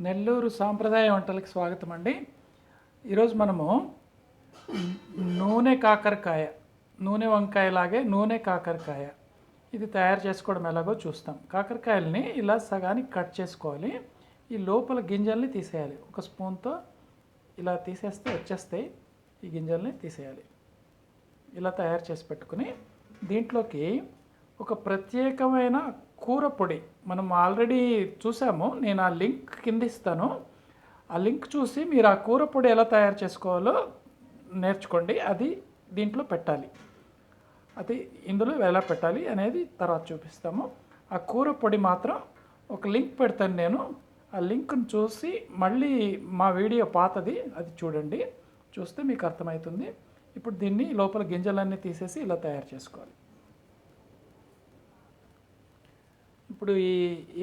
నెల్లూరు సాంప్రదాయ వంటలకు స్వాగతం అండి. ఈరోజు మనము నూనె కాకరకాయ, నూనె వంకాయలాగే నూనె కాకరకాయ ఇది తయారు చేసుకోవడం ఎలాగో చూస్తాం. కాకరకాయలని ఇలా సగానికి కట్ చేసుకోవాలి. ఈ లోపల గింజల్ని తీసేయాలి. ఒక స్పూన్తో ఇలా తీసేస్తే వచ్చేస్తాయి. ఈ గింజల్ని తీసేయాలి. ఇలా తయారు చేసి పెట్టుకుని దీంట్లోకి ఒక ప్రత్యేకమైన కూర పొడి మనం ఆల్రెడీ చూసాము. నేను ఆ లింక్ కింద ఇస్తాను. ఆ లింక్ చూసి మీరు ఆ కూర పొడి ఎలా తయారు చేసుకోవాలో నేర్చుకోండి. అది దీంట్లో పెట్టాలి. అది ఇందులో ఎలా పెట్టాలి అనేది తర్వాత చూపిస్తాము. ఆ కూర పొడి మాత్రం ఒక లింక్ పెడతాను నేను. ఆ లింక్ను చూసి మళ్ళీ మా వీడియో పాతది అది చూడండి. చూస్తే మీకు అర్థమవుతుంది. ఇప్పుడు దీన్ని లోపల గింజలన్నీ తీసేసి ఇలా తయారు చేసుకోవాలి. ఇప్పుడు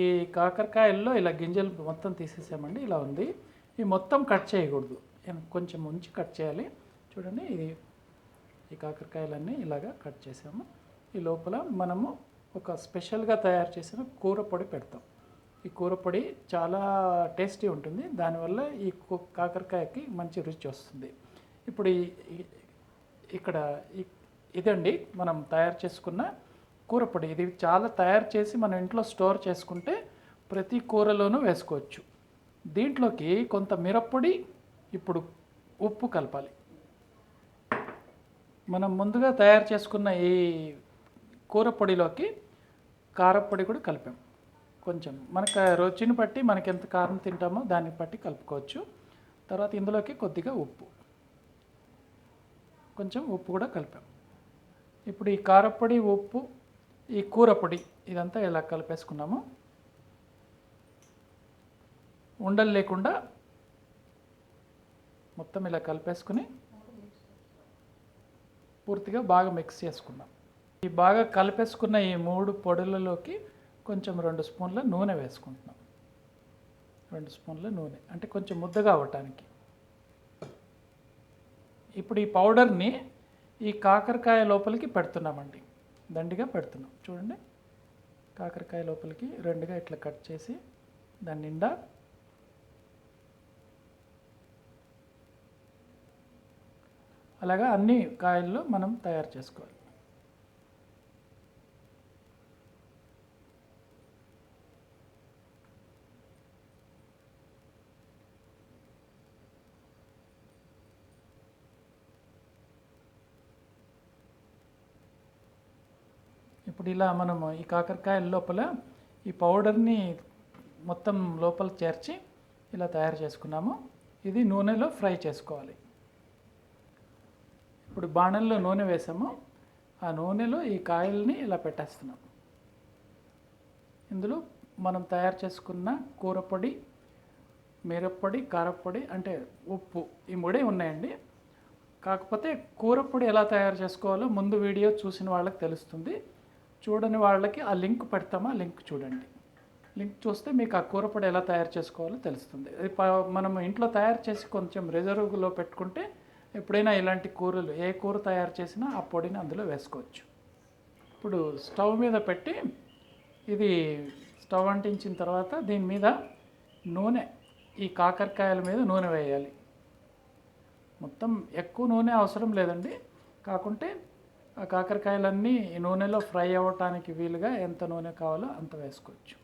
ఈ కాకరకాయల్లో ఇలా గింజలు మొత్తం తీసేసామండి. ఇలా ఉంది. ఈ మొత్తం కట్ చేయకూడదు, కొంచెం ఉంచి కట్ చేయాలి. చూడండి, ఈ కాకరకాయలన్నీ ఇలాగా కట్ చేసాము. ఈ లోపల మనము ఒక స్పెషల్గా తయారు చేసిన కూర పొడి పెడతాం. ఈ కూర పొడి చాలా టేస్టీ ఉంటుంది. దానివల్ల ఈ కాకరకాయకి మంచి రుచి వస్తుంది. ఇప్పుడు ఇక్కడ ఇదండి మనం తయారు చేసుకున్న కూర పొడి. ఇది చాలా తయారు చేసి మన ఇంట్లో స్టోర్ చేసుకుంటే ప్రతి కూరలోనూ వేసుకోవచ్చు. దీంట్లోకి కొంత మిరప్పొడి, ఇప్పుడు ఉప్పు కలపాలి. మనం ముందుగా తయారు చేసుకున్న ఈ కూర పొడిలోకి కారపొడి కూడా కలిపాం. కొంచెం మనకు రుచిని బట్టి మనకి ఎంత కారం తింటామో దాన్ని బట్టి కలుపుకోవచ్చు. తర్వాత ఇందులోకి కొద్దిగా ఉప్పు, కొంచెం ఉప్పు కూడా కలిపాం. ఇప్పుడు ఈ కారపొడి, ఉప్పు, ఈ కూర పొడి ఇదంతా ఇలా కలిపేసుకున్నాము. ఉండలు లేకుండా మొత్తం ఇలా కలిపేసుకుని పూర్తిగా బాగా మిక్స్ చేసుకున్నాం. ఈ బాగా కలిపేసుకున్న ఈ 3 పొడులలోకి కొంచెం 2 స్పూన్ల నూనె వేసుకుంటున్నాం. 2 స్పూన్ల నూనె అంటే కొంచెం ముద్దగా అవ్వటానికి. ఇప్పుడు ఈ పౌడర్ని ఈ కాకరకాయ లోపలికి పెడుతున్నామండి. దండిగా పెడుతున్నాం. చూడండి, కాకరకాయ లోపలికి 2గా ఇట్లా కట్ చేసి దాని నిండా అలాగా అన్ని కాయల్లో మనం తయారు చేసుకోవాలి. ఇప్పుడు ఇలా మనము ఈ కాకరకాయల లోపల ఈ పౌడర్ని మొత్తం లోపల చేర్చి ఇలా తయారు చేసుకున్నాము. ఇది నూనెలో ఫ్రై చేసుకోవాలి. ఇప్పుడు బాణల్లో నూనె వేసాము. ఆ నూనెలో ఈ కాయల్ని ఇలా పెట్టేస్తున్నాం. ఇందులో మనం తయారు చేసుకున్న కూర పొడి, మిరప్పొడి, కారపొడి అంటే ఉప్పు, ఈ 3 ఉన్నాయండి. కాకపోతే కూర పొడి ఎలా తయారు చేసుకోవాలో ముందు వీడియో చూసిన వాళ్ళకి తెలుస్తుంది. చూడని వాళ్ళకి ఆ లింక్ పెడతాము. ఆ లింక్ చూడండి. లింక్ చూస్తే మీకు ఆ కూర పొడి ఎలా తయారు చేసుకోవాలో తెలుస్తుంది. మనం ఇంట్లో తయారు చేసి కొంచెం రిజర్వ్లో పెట్టుకుంటే ఎప్పుడైనా ఇలాంటి కూరలు ఏ కూర తయారు చేసినా ఆ పొడిని అందులో వేసుకోవచ్చు. ఇప్పుడు స్టవ్ మీద పెట్టి ఇది స్టవ్ అంటించిన తర్వాత దీని మీద నూనె, ఈ కాకరకాయల మీద నూనె వేయాలి. మొత్తం ఎక్కువ నూనె అవసరం లేదండి. కాకుంటే ఆ కాకరకాయలన్నీ ఈ నూనెలో ఫ్రై అవ్వటానికి వీలుగా ఎంత నూనె కావాలో అంత వేసుకోవచ్చు.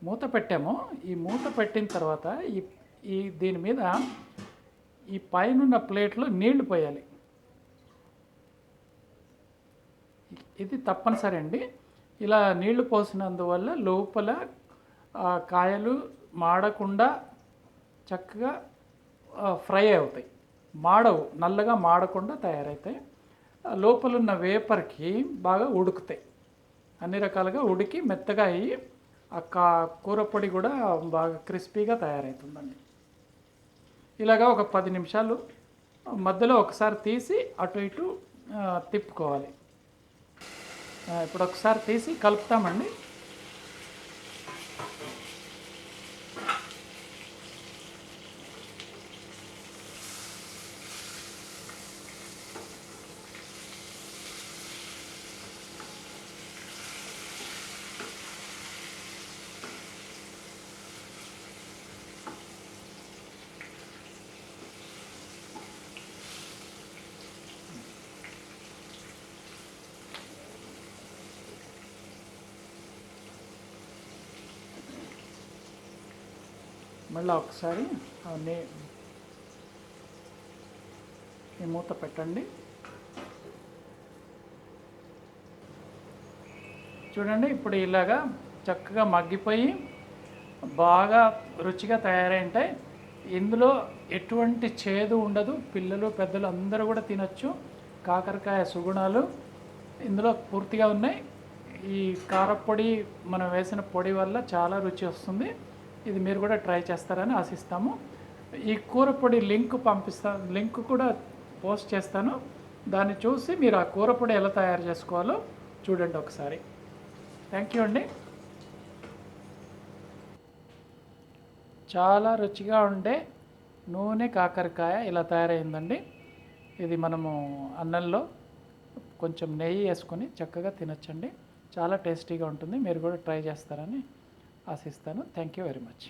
మూత పెట్టాము. ఈ మూత పెట్టిన తర్వాత దీని మీద ఈ పైనున్న ప్లేట్లో నీళ్లు పోయాలి. ఇది తప్పనిసరి అండి. ఇలా నీళ్లు పోసినందువల్ల లోపల కాయలు మాడకుండా చక్కగా ఫ్రై అవుతాయి. మాడవు, నల్లగా మాడకుండా తయారవుతాయి. లోపలున్న వేపర్కి బాగా ఉడుకుతాయి. అన్ని రకాలుగా ఉడికి మెత్తగా అయ్యి ఆ కూర పొడి కూడా బాగా క్రిస్పీగా తయారవుతుందండి. ఇలాగా ఒక 10 నిమిషాలు మధ్యలో ఒకసారి తీసి అటు ఇటు తిప్పుకోవాలి. ఇప్పుడు ఒకసారి తీసి కలుపుతామండి. మళ్ళీ ఒకసారి అవన్నీ ఈ మూత పెట్టండి. చూడండి, ఇప్పుడు ఇలాగా చక్కగా మగ్గిపోయి బాగా రుచిగా తయారై ఉంటాయి. ఇందులో ఎటువంటి చేదు ఉండదు. పిల్లలు పెద్దలు అందరూ కూడా తినచ్చు. కాకరకాయ సుగుణాలు ఇందులో పూర్తిగా ఉన్నాయి. ఈ కారపొడి మనం వేసిన పొడి వల్ల చాలా రుచి వస్తుంది. ఇది మీరు కూడా ట్రై చేస్తారని ఆశిస్తాము. ఈ కూర పొడి లింక్ కూడా పోస్ట్ చేస్తాను. దాన్ని చూసి మీరు ఆ కూర పొడి ఎలా తయారు చేసుకోవాలో చూడండి ఒకసారి. థ్యాంక్ యూ అండి. చాలా రుచిగా ఉండే నూనె కాకరకాయ ఇలా తయారైందండి. ఇది మనము అన్నంలో కొంచెం నెయ్యి వేసుకొని చక్కగా తినొచ్చండి. చాలా టేస్టీగా ఉంటుంది. మీరు కూడా ట్రై చేస్తారని ఆశిస్తాను. Thank you very much.